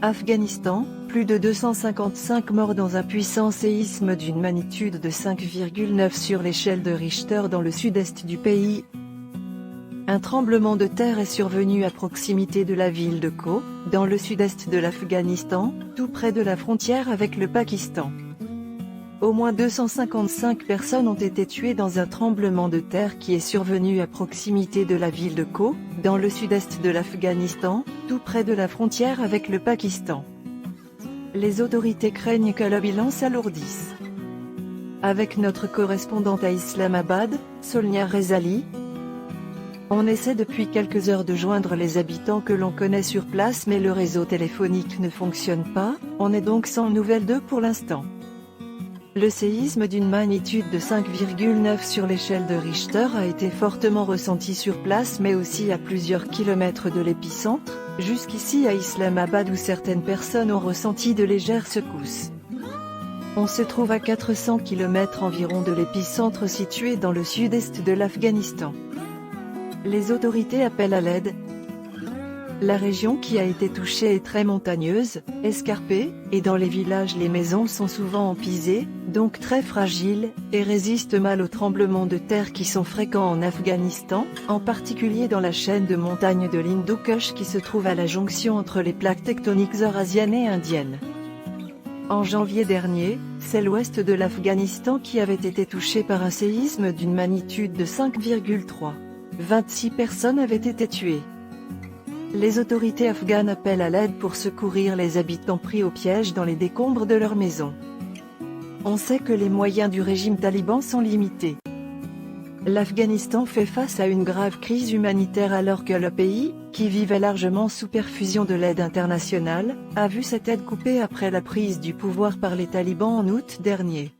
Afghanistan, plus de 255 morts dans un puissant séisme d'une magnitude de 5,9 sur l'échelle de Richter dans le sud-est du pays. Un tremblement de terre est survenu à proximité de la ville de Kos, dans le sud-est de l'Afghanistan, tout près de la frontière avec le Pakistan. Au moins 255 personnes ont été tuées dans un tremblement de terre qui est survenu à proximité de la ville de Kos, dans le sud-est de l'Afghanistan, tout près de la frontière avec le Pakistan. Les autorités craignent que le bilan s'alourdisse. Avec notre correspondante à Islamabad, Sonia Rezali, on essaie depuis quelques heures de joindre les habitants que l'on connaît sur place, mais le réseau téléphonique ne fonctionne pas, on est donc sans nouvelles d'eux pour l'instant. Le séisme d'une magnitude de 5,9 sur l'échelle de Richter a été fortement ressenti sur place mais aussi à plusieurs kilomètres de l'épicentre, jusqu'ici à Islamabad où certaines personnes ont ressenti de légères secousses. On se trouve à 400 km environ de l'épicentre situé dans le sud-est de l'Afghanistan. Les autorités appellent à l'aide. La région qui a été touchée est très montagneuse, escarpée, et dans les villages les maisons sont souvent empisées, donc très fragiles, et résistent mal aux tremblements de terre qui sont fréquents en Afghanistan, en particulier dans la chaîne de montagnes de l'Hindu Kush qui se trouve à la jonction entre les plaques tectoniques eurasiennes et indiennes. En janvier dernier, c'est l'ouest de l'Afghanistan qui avait été touché par un séisme d'une magnitude de 5,3. 26 personnes avaient été tuées. Les autorités afghanes appellent à l'aide pour secourir les habitants pris au piège dans les décombres de leurs maisons. On sait que les moyens du régime taliban sont limités. L'Afghanistan fait face à une grave crise humanitaire alors que le pays, qui vivait largement sous perfusion de l'aide internationale, a vu cette aide coupée après la prise du pouvoir par les talibans en août dernier.